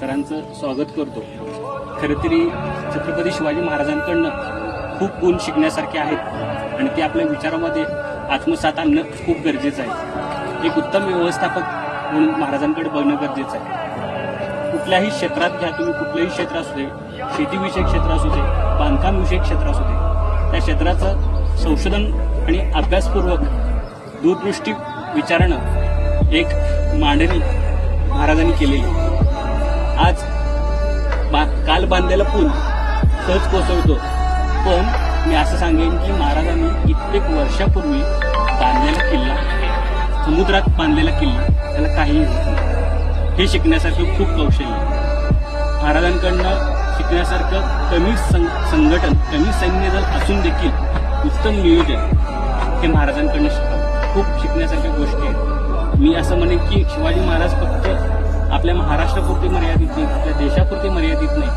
सरांचं स्वागत करतो. खरं तरी छत्रपती शिवाजी महाराजांकडनं खूप गुण शिकण्यासारखे आहेत आणि ते आपल्या विचारामध्ये आत्मसात आणणं खूप गरजेचं आहे. एक उत्तम व्यवस्थापक म्हणून महाराजांकडे बघणं गरजेचं आहे. कुठल्याही क्षेत्रात घ्या तुम्ही, कुठलंही क्षेत्र असू दे, शेतीविषयक क्षेत्र असू दे, बांधकामविषयक क्षेत्र असू दे, त्या क्षेत्राचं संशोधन आणि अभ्यासपूर्वक दूरदृष्टी विचारणं एक मांडणी महाराजांनी केलेली. आज काल बांधलेला पूल सहज कोसळतो, पण मी असं सांगेन की महाराजांनी कित्येक वर्षापूर्वी बांधलेला किल्ला, समुद्रात बांधलेला किल्ला, त्याला काहीही होत नाही. हे शिकण्यासारखं खूप कौशल्य. महाराजांकडनं शिकण्यासारखं कमी संघटन, कमी सैन्य दल असून देखील उत्तम नियोजन हे महाराजांकडनं शिकावं. खूप शिकण्यासारख्या गोष्टी आहेत. मी असं म्हणेन की शिवाजी महाराज फक्त आपल्या महाराष्ट्रापुरते मर्यादित नाही, आपल्या देशापुरते मर्यादित नाही.